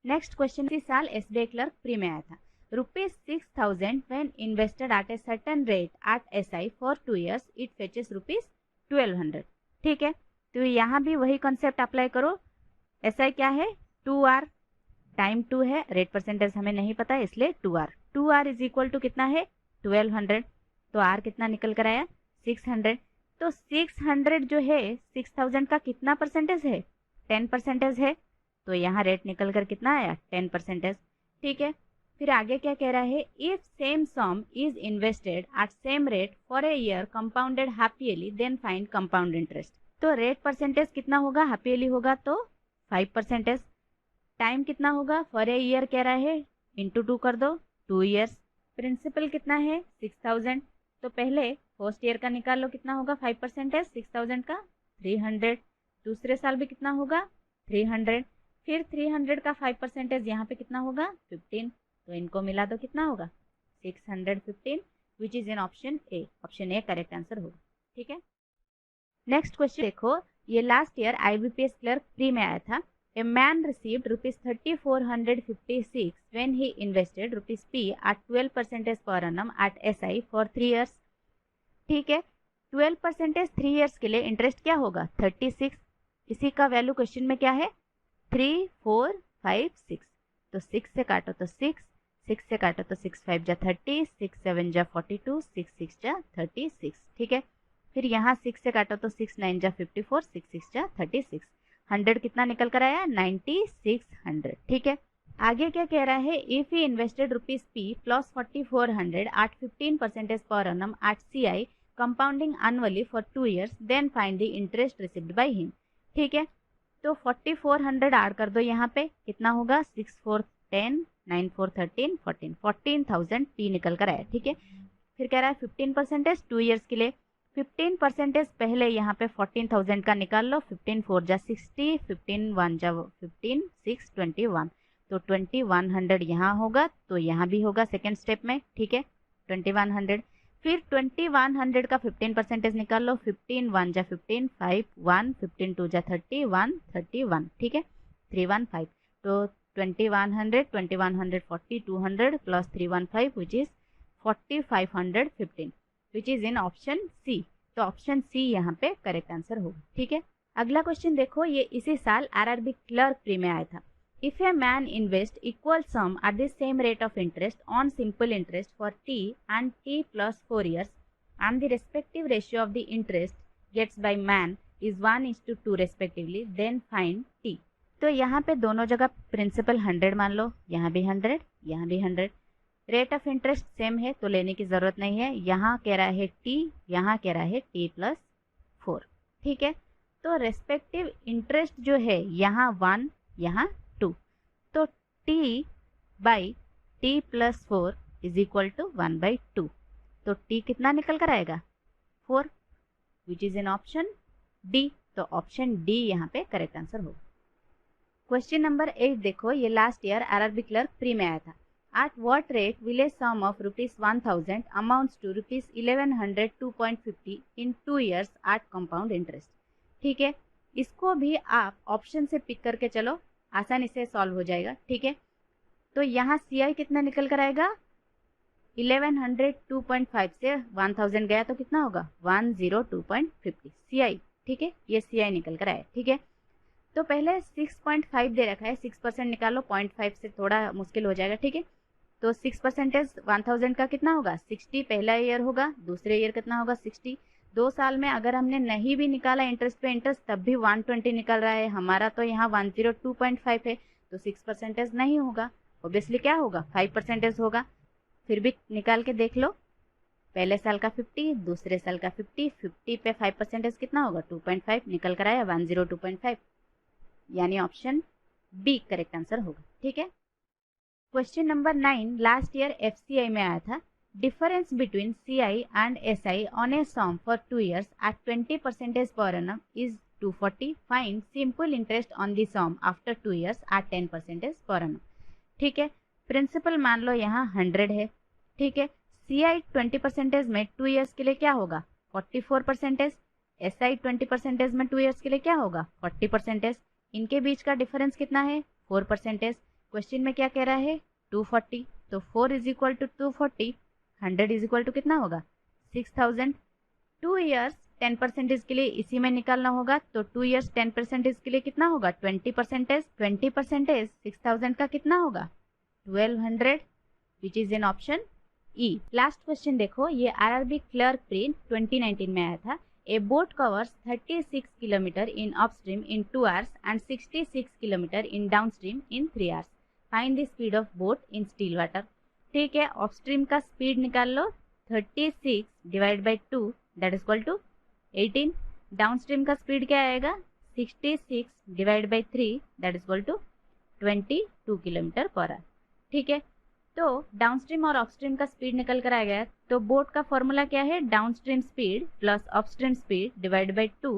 Speaker 1: नेक्स्ट क्वेश्चन, इसी साल एसबीआई क्लर्क प्री में आया था। ₹6000 when invested at a certain rate at SI for 2 years it fetches ₹1200। ठीक है, तो यहाँ भी वही कॉन्सेप्ट अप्लाई करो। SI क्या है? 2R, टाइम 2 है, रेट परसेंटेज हमें नहीं पता है इसलिए 2R। 2R is equal to कितना है? 1200। तो R कितना निकल कर आया? 600। तो 600 जो है 6000 का कितना परसेंटेज है? 10% है। तो यहाँ रेट निकल कर कितना आया? 10%। ठीक है, फिर आगे क्या कह रहा है? If same sum is invested at same rate for a year compounded half yearly then find compound interest. तो रेट परसेंटेज कितना होगा? हैप्पीली होगा तो 5%। टाइम कितना होगा? फॉर ए ईयर कह रहा है, इंटू 2 कर दो, 2 ईयर्स। प्रिंसिपल कितना है? 6000। तो पहले फर्स्ट ईयर का निकाल लो, कितना होगा? 5% 6000 का 300। दूसरे साल भी कितना होगा? 300। फिर 300 का 5% यहाँ पे कितना होगा? 15। तो इनको मिला दो, कितना होगा? 615 विच is in option A. Option A correct answer होगा। ठीक है, नेक्स्ट क्वेश्चन देखो, ये last year IBPS clerk pre में आया था। A man received ₹3456 when he invested ₹P at 12% per annum at SI for 3 years। ठीक है, 12% 3 ईयर्स के लिए इंटरेस्ट क्या होगा? 36। इसी का वैल्यू क्वेश्चन में क्या है? 3 4 5 6। तो 6 से काटो तो 6, 6 से काटो तो 6 5 जा 30, 6 7 जा 42, 6 6 जा 36। ठीक है, फिर यहाँ 6 से काटो तो 6 9 जा 54, 6 6 जा 36। 100 कितना निकल कर आया? 9600। ठीक है, आगे क्या कह रहा है? If he invested ₹P plus 4400 at 15% per annum at CI compounding annually for 2 years then find the interest received by him। ठीक है, तो 4400 ऐड कर दो, यहाँ पे कितना होगा? 6 4 10, 9 4 13, 14, 14000 P निकल कर आया। ठीक है, फिर कह रहा है 15% 2 ईयर्स के लिए। 15% पहले यहाँ पे 14000 का निकाल लो, 15 4 जा 60, 15 1 जा 15, 6 21। तो 2100 यहाँ होगा, तो यहाँ भी होगा सेकेंड स्टेप में। ठीक है, 2100। फिर 2100 का 15% निकाल लो, 15 1 जा 15, 5 1, 15 2 जा 30, 1 31। ठीक है, 315। तो 2100 2140 200 plus 315 which is 4515 which is in option C. तो ऑप्शन सी यहाँ पे करेक्ट आंसर होगा। ठीक है, अगला क्वेश्चन देखो, ये इसी साल RRB क्लर्क प्री में आया था। If a man invests equal sum at the same rate of interest on simple interest for T and T plus 4 years and the respective ratio of the interest gets by man is 1:2 respectively, then find T। तो यहाँ पे दोनों जगह principal 100 मान लो, यहाँ भी 100, यहाँ भी 100। रेट ऑफ इंटरेस्ट सेम है तो लेने की जरूरत नहीं है। यहाँ कह रहा है T, यहाँ कह रहा है T plus 4। ठीक है, तो रेस्पेक्टिव इंटरेस्ट जो है यहाँ 1, यहाँ 2। तो T by T plus 4 is equal to 1/2। तो T कितना निकल कर आएगा? 4 which is in option D. तो ऑप्शन डी यहाँ पे करेक्ट आंसर होगा। क्वेश्चन नंबर 8 देखो, ये last year RRB clerk pre में आया था। At what rate will a sum of ₹1000 amounts to ₹1100 2.50 in 2 years at compound interest। ठीक है, इसको भी आप ऑप्शन से पिक करके चलो, आसानी से सॉल्व हो जाएगा। ठीक है, तो यहाँ CI कितना निकल कर आएगा? 1100 2.5 से 1000 गया तो कितना होगा? 102.50 CI। ठीक है, ये CI निकल कर आया। ठीक है, तो पहले 6.5 दे रखा है, 6% निकालो, 0.5 से थोड़ा मुश्किल हो जाएगा। ठीक है, तो 6% 1000 का कितना होगा? 60 पहला ईयर होगा, दूसरे ईयर कितना होगा? 60। 2 साल में अगर हमने नहीं भी निकाला इंटरेस्ट पे इंटरेस्ट तब भी 120 निकल रहा है हमारा, तो यहाँ 102.5 है, तो 6% नहीं होगा, ऑब्वियसली क्या होगा? 5% होगा। फिर भी निकाल के देख लो, पहले साल का 50, दूसरे साल का 50, 50 पे 5% कितना होगा? 2.5 निकल कर आया 102.5, यानी ऑप्शन बी करेक्ट आंसर होगा। ठीक है, question number 9 last year FCI में आया था। Difference between CI and SI on a sum for 2 years at 20% per annum is 240. Find simple interest on the sum after 2 years at 10% per annum. ठीक है, principal मान लो यहाँ 100 है. ठीक है, CI 20% में 2 years के लिए क्या होगा 44%. SI 20% में 2 years के लिए क्या होगा 40%. इनके बीच का डिफरेंस कितना है 4%. क्वेश्चन में क्या कह रहा है 240. तो 4 is equal to 240. 100 is equal to कितना होगा 6000. 2 years 10% के लिए इसी में निकालना होगा. तो 2 years 10% के लिए कितना होगा 20%. 20% 6000 का कितना होगा 1200, which is in option E. Last question देखो, ये आरआरबी क्लर्क प्री 2019 में आया था. A boat covers 36 kilometre in upstream in 2 hours and 66 kilometre in downstream in 3 hours. Find the speed of boat in still water. ठीक है, upstream का speed निकाल लो 36 divide by 2 that is equal to 18. Downstream का speed क्या आएगा 66 divide by 3 that is equal to 22 kilometre per hour. ठीक है, तो डाउनस्ट्रीम और अपस्ट्रीम का स्पीड निकल कर आ गया. तो बोट का फॉर्मूला क्या है downstream speed plus upstream speed divide by 2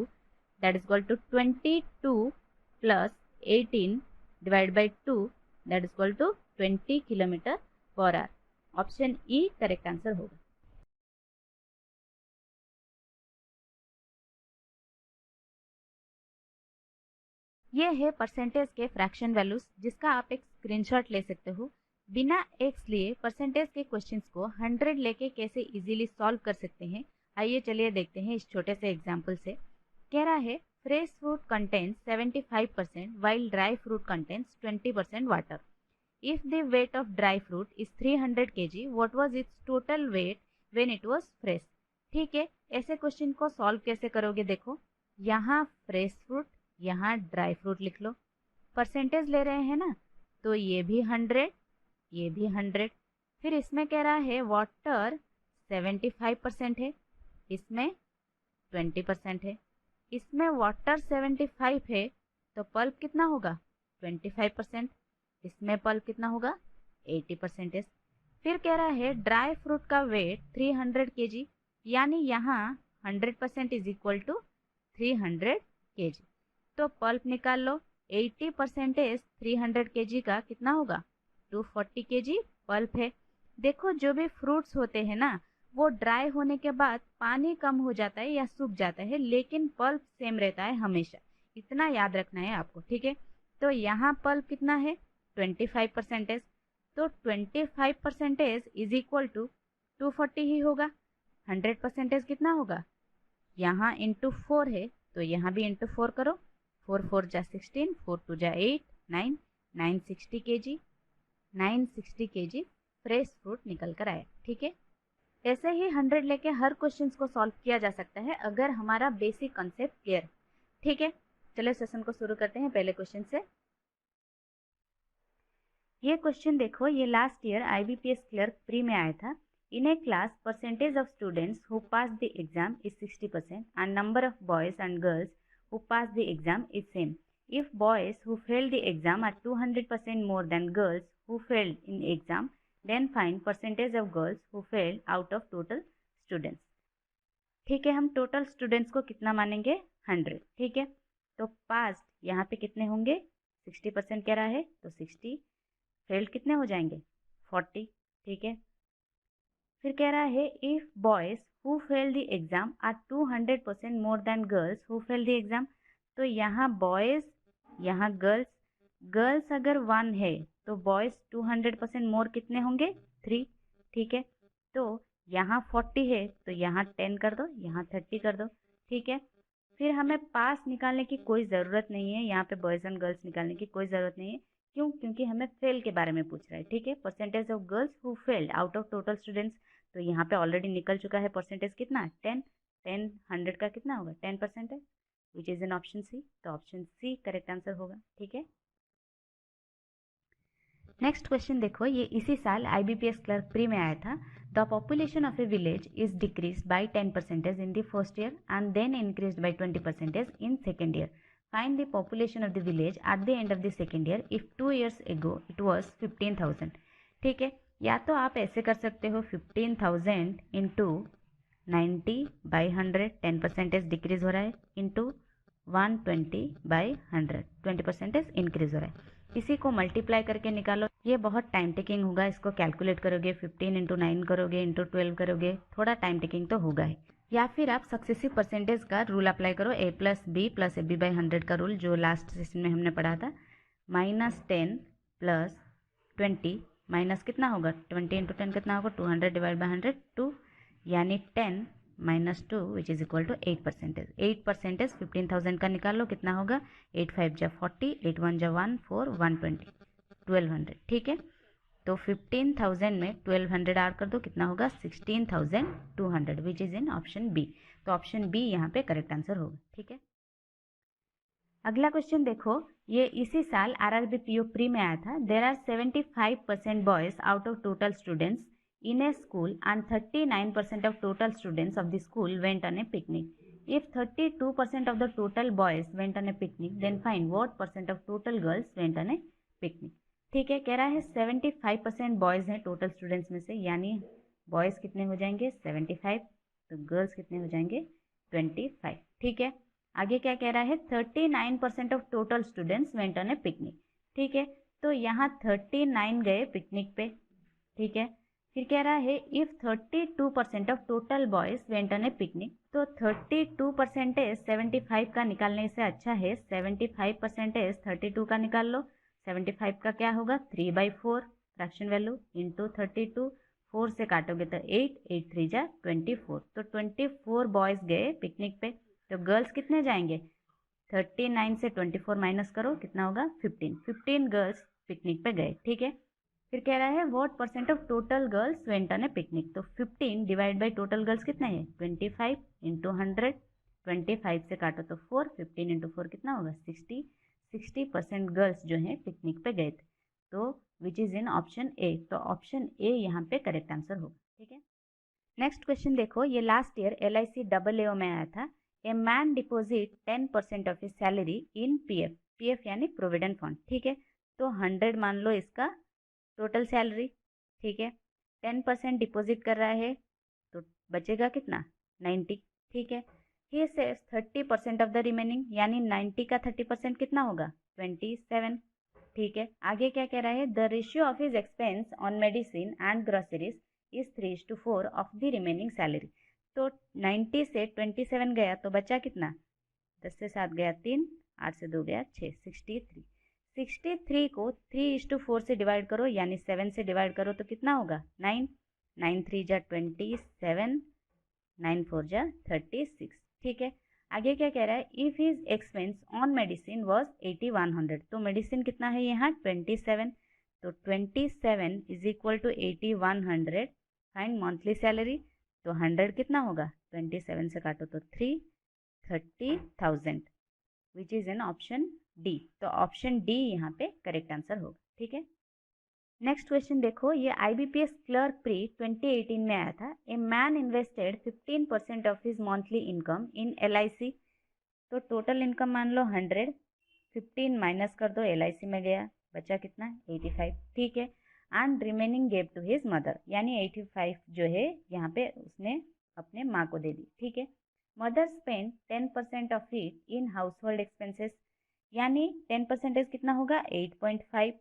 Speaker 1: that is equal to 22 plus 18 divide by 2 that is equal to 20 kilometre per hour. Option E correct answer होगा. ये है परसेंटेज के फ्रैक्शन वैल्यूज जिसका आप एक स्क्रीनशॉट ले सकते हो. बिना एक्स लिए परसेंटेज के क्वेश्चंस को 100 लेके कैसे इजीली सॉल्व कर सकते हैं, आइए चलिए देखते हैं इस छोटे से एग्जांपल से. कह रहा है fresh fruit contains 75% while dry fruit contains 20% water. If the weight of dry fruit is 300 kg, what was its total weight when it was fresh? ठीक है, ऐसे क्वेश्चन को सॉल्व कैसे करोगे देखो, यहाँ फ्रेश फ्रूट यहाँ ड्राई फ्रूट लिख लो. परसेंटेज ले रहे हैं ना, तो ये भी 100 ये भी 100. फिर इसमें कह रहा है वाटर 75% है, इसमें 20% है. इसमें वाटर 75 है तो पल्प कितना होगा 25%. इसमें पल्प कितना होगा 80%. फिर कह रहा है ड्राई फ्रूट का वेट 300 kg, यानी यहाँ 100% इज इक्वल टू 300 kg. तो पल्प निकाल लो 80% 300 kg का कितना होगा 240 kg पल्प है. देखो जो भी फ्रूट्स होते हैं ना वो ड्राई होने के बाद पानी कम हो जाता है या सूख जाता है, लेकिन पल्प सेम रहता है हमेशा. इतना याद रखना है आपको. ठीक है, तो यहाँ पल्प कितना है 25%. तो 25% इज इक्वल टू 240 ही होगा. 100% कितना होगा यहाँ इंटू 4 है तो यहाँ भी इंटू 4 करो. 4 4 जा 16, 4 2 जा 8, 9, 960 kg. 960 kg फ्रेश फ्रूट निकल कर आया. ठीक है, ऐसे ही 100 लेके हर क्वेश्चन को सॉल्व किया जा सकता है अगर हमारा बेसिक कॉन्सेप्ट क्लियर. ठीक है, चलिए सेशन को शुरू करते हैं पहले क्वेश्चन से. ये क्वेश्चन देखो, ये last year IBPS clerk pre में आया था. In a class percentage of students who pass the exam is 60% and number of boys and girls who pass the exam is same. If boys who failed the exam are 200% more than girls who failed in exam, then find percentage of girls who failed out of total students. ठीक है, हम total students को कितना मानेंगे 100. ठीक है, तो past यहाँ पे कितने होंगे 60% कह रहा है तो 60. फेल्ड कितने हो जाएंगे 40. ठीक है, फिर कह रहा है if boys who failed the exam are 200% more than girls who failed the exam. तो यहाँ बॉयज यहाँ गर्ल्स. गर्ल्स अगर 1 है तो बॉयज 200% मोर कितने होंगे 3. ठीक है, तो यहाँ 40 है तो यहाँ 10 कर दो, यहाँ 30 कर दो. ठीक है, फिर हमें पास निकालने की कोई ज़रूरत नहीं है, यहाँ पे बॉयज़ एंड गर्ल्स निकालने की कोई ज़रूरत नहीं है. क्यों? क्योंकि हमें फेल के बारे में पूछ रहा है. ठीक है, percentage of girls who failed out of total students. तो यहाँ पे ऑलरेडी निकल चुका है परसेंटेज कितना 10. 10 100 का कितना होगा 10% है, विच इज इन ऑप्शन सी. तो ऑप्शन सी करेक्ट आंसर होगा. ठीक है, नेक्स्ट क्वेश्चन देखो, ये इसी साल IBPS क्लर्क प्री में आया था. The population of a village is decrease by 10% in the first year and then increase by 20% in second year. Find the population of the village at the end of the second year if 2 years ago it was 15,000. ठीक है, या तो आप ऐसे कर सकते हो 15,000 into 90/100, 10% decrease हो रहा है, इंटू 120/100, 20% इंक्रीज हो रहा है। इसी को मल्टीप्लाई करके निकालो। ये बहुत टाइम टेकिंग होगा, इसको कैलकुलेट करोगे, 15 इंटू 9 करोगे, इंटू 12 करोगे, थोड़ा टाइम टेकिंग तो होगा ही। या फिर आप सक्सेसिव परसेंटेज का रूल अप्लाई करो, a+b+ab/100 का रूल, जो लास्ट सेशन में हमने पढ़ा था। -10 + 20 माइनस कितना होगा, 20 इंटू 10 कितना होगा, 200/100, 2, यानी 10 - 2 विच इज इक्वल टू 8%। 8% 15,000 का निकाल लो, कितना होगा, 8×5 = 40, 8×1 = 1, 4, 120, 1200। ठीक है, तो 15,000 में 1200 ऐड कर दो, कितना होगा, 16,200 which is in option B. तो ऑप्शन बी यहाँ पे करेक्ट आंसर होगा। ठीक है, अगला क्वेश्चन देखो, ये इसी साल आरआरबी पीओ प्री में आया था। There are 75% boys out of total students in a school and 39% of total students of the school went on a picnic. If 32% of the total boys went on a picnic, then find what percent of total girls went on a picnic. ठीक है, कह रहा है 75% boys हैं total students में से, यानी boys कितने हो जाएंगे 75, तो गर्ल्स कितने हो जाएंगे 25। ठीक है, आगे क्या कह रहा है, 39% of total students went on A picnic. ठीक है, तो यहाँ 39 गए पिकनिक पे। ठीक है, फिर कह रहा है if 32% of total boys went on A picnic, तो 32% 75 का निकालने से अच्छा है 75% 32 का निकाल लो। 75 का क्या होगा, 3/4 फ्रैक्शन वैल्यू इंटू 32, 4 से काटोगे तो 8, 8 3 जा 24, तो 24 बॉयज गए पिकनिक पे। तो गर्ल्स कितने जाएंगे, 39 से 24 माइनस करो, कितना होगा 15, 15 गर्ल्स पिकनिक पे गए। ठीक है, फिर कह रहा है what percent of total girls went on A picnic, तो 15 डिवाइड बाई टोटल गर्ल्स कितना है 25 इंटू 100, 25 से काटो तो 4, 15 इंटू 4 कितना होगा 60, 60% गर्ल्स जो हैं पिकनिक पे गए थे, तो विच इज इन ऑप्शन ए। तो ऑप्शन ए यहाँ पे करेक्ट आंसर होगा। ठीक है, नेक्स्ट क्वेश्चन देखो, ये लास्ट ईयर LIC AAO में आया था। A man deposit 10% of his salary in PF, PF यानी प्रोविडेंट फंड। ठीक है, तो 100 मान लो इसका टोटल सैलरी। ठीक है, 10% डिपॉजिट कर रहा है, तो बचेगा कितना 90। ठीक है, ही सेव्स 30% ऑफ द रिमेनिंग, यानी 90 का 30% कितना होगा 27। ठीक है, आगे क्या कह रहा है, the ratio of his expense on medicine and groceries is 3:4 of the remaining salary. तो 90 से 27 गया तो बचा कितना, 10 से 7 गया 3, 8 से 2 गया 6, 63। 63 को 3:4 से डिवाइड करो, यानी 7 से डिवाइड करो तो कितना होगा 9, 9 3 जा 27, 9 4 जा 36। ठीक है, आगे क्या कह रहा है, if his expense on medicine was 8100, तो मेडिसिन कितना है यहाँ 27, तो 27 is equal to 8100, find monthly salary. तो 100 कितना होगा 27 से काटो तो 3, 30,000 विच इज इन ऑप्शन डी। तो ऑप्शन डी यहाँ पे करेक्ट आंसर होगा। ठीक है, नेक्स्ट क्वेश्चन देखो, ये IBPS क्लर्क प्री 2018 में आया था। A man invested 15% of his monthly income in LIC, तो टोटल इनकम मान लो 100, 15 माइनस कर दो, LIC में गया, बचा कितना 85। ठीक है, and remaining gave to his mother, यानी 85 जो है यहाँ पे उसने अपने माँ को दे दी। ठीक है, mother spend 10% of it in house hold expenses, यानी 10% कितना होगा 8.5,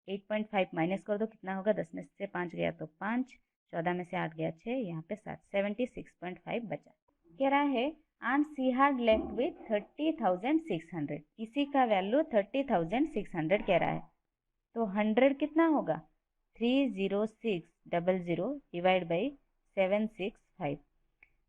Speaker 1: 8.5 माइनस कर दो, कितना होगा 10 में से 5 गया तो 5, 14 में से 8 गया 6, यहाँ पे 7, 76.5 बचा। कह रहा है and she had left with 30,600, इसी का वैल्यू 30,600 कह रहा है, तो 100 कितना होगा 30600 डिवाइड बाई 765।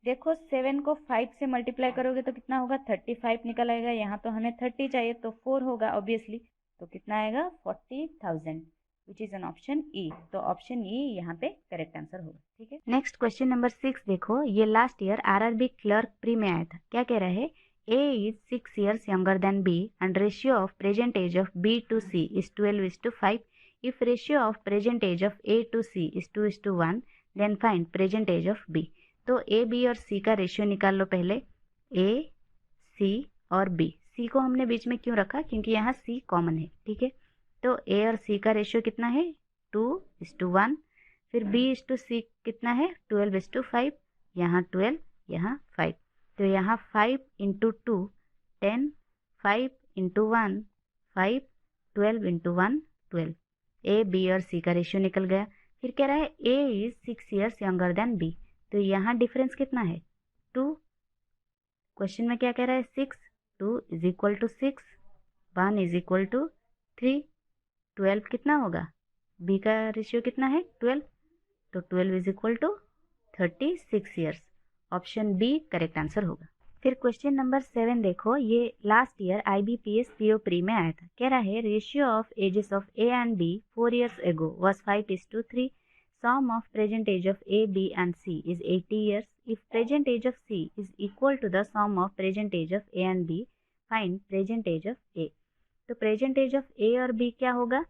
Speaker 1: देखो 7 को 5 से मल्टीप्लाई करोगे तो कितना होगा 35 निकल आएगा, यहाँ तो हमें 30 चाहिए तो 4 होगा ऑब्वियसली, तो कितना आएगा 40,000 which is an option E. तो ऑप्शन ई यहाँ पे करेक्ट आंसर होगा। ठीक है, नेक्स्ट क्वेश्चन नंबर 6 देखो, ये last year RRB clerk pre में आया था। क्या कह रहा है, A is 6 years younger than B and ratio of present age of B to C is 12:5. If ratio of present age of A to C is 2:1, then find present age of B. तो A, B और C का ratio निकाल लो पहले, A, C और B। C को हमने बीच में क्यों रखा, क्योंकि यहाँ C कॉमन है। ठीक है, तो A और C का रेशियो कितना है 2:1, फिर B/C कितना है 12:5, यहाँ 12, यहाँ 5, तो यहाँ 5 इंटू 2 10, 5 इंटू 1 5, 12 इंटू 1 12। ए, बी और सी का रेशियो निकल गया। फिर कह रहा है A is 6 years younger than B, तो यहाँ डिफरेंस कितना है 2। क्वेश्चन में क्या कह रहा है 6, 2 is equal to 6, 1 is equal to 3, 12 कितना होगा, बी का रेशियो कितना है 12, तो 12 is equal to 36 years. Option B correct answer होगा। फिर क्वेश्चन नंबर 7 देखो, ये last year IBPS PO pre में आया था। कह रहा है ratio of ages of A and B 4 years ago was 5:3. Sum of present age of A, B and C is 80 years. If present age of C is equal to the sum of present age of A and B, find present age of A. तो present as of ए और B क्या होगा,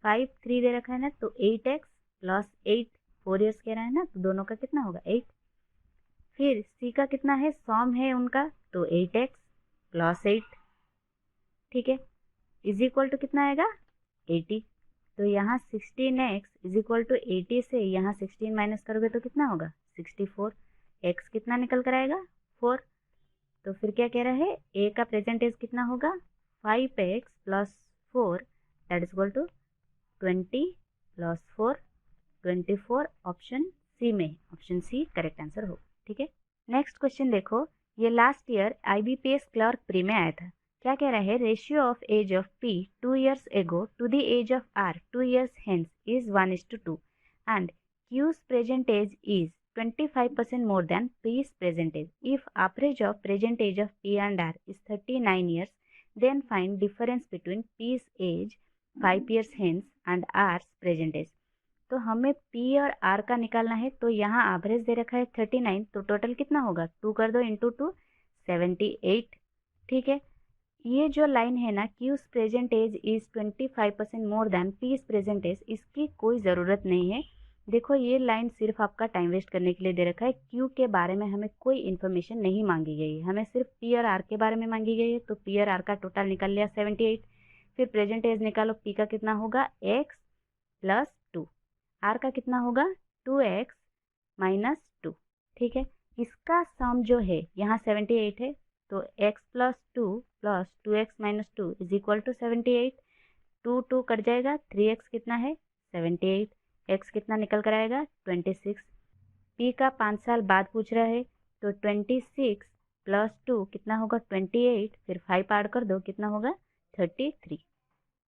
Speaker 1: 5 3 दे रखा है ना, तो 8x plus 8 4 years कह रहा है ना, तो दोनों का कितना होगा 8। फिर सी का कितना है, सॉम है उनका, तो 8x प्लस 8, ठीक है, इज इक्वल टू कितना आएगा 80। तो यहाँ 16x इज इक्वल टू 80 से यहाँ 16 माइनस करोगे तो कितना होगा 64, x कितना निकल कर आएगा 4। तो फिर क्या कह रहा है a का प्रेजेंट एज कितना होगा 5x plus 4 that is equal to 20 plus 4 24। Option C में, ऑप्शन सी करेक्ट आंसर होगा, ठीक है। नेक्स्ट क्वेश्चन देखो, ये last year IBPS clerk pre में आया था। क्या कह रहा है ratio of age of P 2 years ago to the age of R 2 years hence is 1:2 and Q's present age is 25% more than P's present age. If average of present age of P and R is 39 years, then find difference between P's age 5 years hence and R's present age. तो हमें P और R का निकालना है, तो यहाँ average दे रखा है 39, तो टोटल कितना होगा 2 कर दो इंटू 2 78, ठीक है। ये जो लाइन है ना Q's present age is 25% more than P's present age, इसकी कोई ज़रूरत नहीं है। देखो ये लाइन सिर्फ आपका टाइम वेस्ट करने के लिए दे रखा है। Q के बारे में हमें कोई इन्फॉर्मेशन नहीं मांगी गई है, हमें सिर्फ P और R के बारे में मांगी गई है। तो P और R का टोटल निकल लिया 78। फिर प्रेजेंट एज निकालो, P का कितना होगा x प्लस 2, R का कितना होगा 2x माइनस 2, ठीक है। इसका सम जो है यहाँ 78 है, तो x प्लस 2 प्लस 2x minus 2 is equal to 78। 2 2 cut जाएगा, 3x कितना है 78, x कितना निकल कर आएगा 26। p का 5 साल बाद पूछ रहा है, तो 26 प्लस 2 कितना होगा 28, फिर 5 ऐड कर दो कितना होगा 33।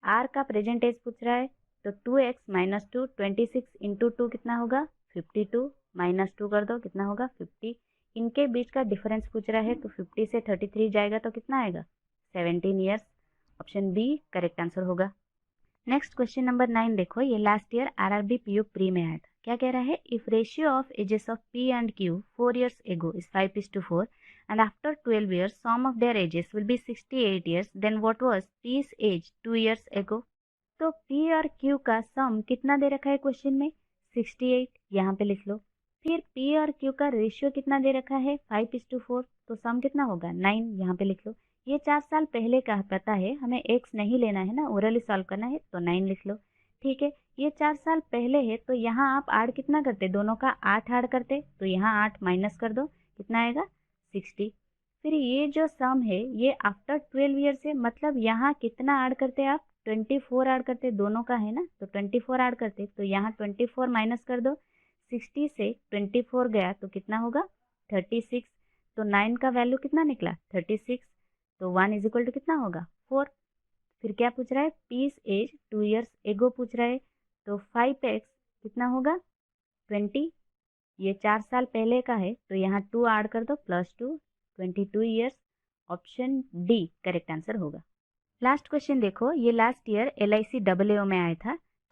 Speaker 1: r का प्रेजेंट एज पूछ रहा है, तो 2x माइनस 2 26 इंटू 2 कितना होगा 52, माइनस 2 कर दो कितना होगा 50। इनके बीच का डिफरेंस पूछ रहा है, तो 50 से 33 जाएगा तो कितना आएगा 17 years. Option B correct answer होगा। नेक्स्ट क्वेश्चन नंबर 9 देखो, ये last year RRB PO pre में आया था। क्या कह रहा है if ratio of ages of P and Q 4 years ago is 5:4 and after 12 years sum of their ages will be 68 years, then what was P's age 2 years ago? तो P और Q का सम कितना दे रखा है क्वेश्चन में 68, यहाँ पे लिख लो। फिर P और Q का रेशियो कितना दे रखा है 5:4, तो सम कितना होगा 9, यहाँ पे लिख लो। ये 4 साल पहले का पता है, हमें x नहीं लेना है ना, ओरली सॉल्व करना है, तो 9 लिख लो, ठीक है। ये 4 साल पहले है, तो यहाँ आप ऐड कितना करते दोनों का 8 ऐड करते, तो यहाँ 8 माइनस कर दो कितना आएगा 60। फिर ये जो सम है ये आफ्टर 12 ईयर है, मतलब यहाँ कितना ऐड करते आप 24 ऐड करते, दोनों का है ना, तो 24 ऐड करते, तो यहाँ 24 माइनस कर दो, 60 से 24 गया तो कितना होगा 36। तो 9 का वैल्यू कितना निकला 36, तो 1 इज इक्वल टू कितना होगा 4। फिर क्या पूछ रहा है P's एज 2 years एगो पूछ रहा है, तो 5x कितना होगा 20, ये 4 साल पहले का है, तो यहाँ 2 ऐड कर दो plus 2 22 years. Option D correct answer होगा। लास्ट क्वेश्चन देखो, ये लास्ट ईयर LIC AAO में आया था।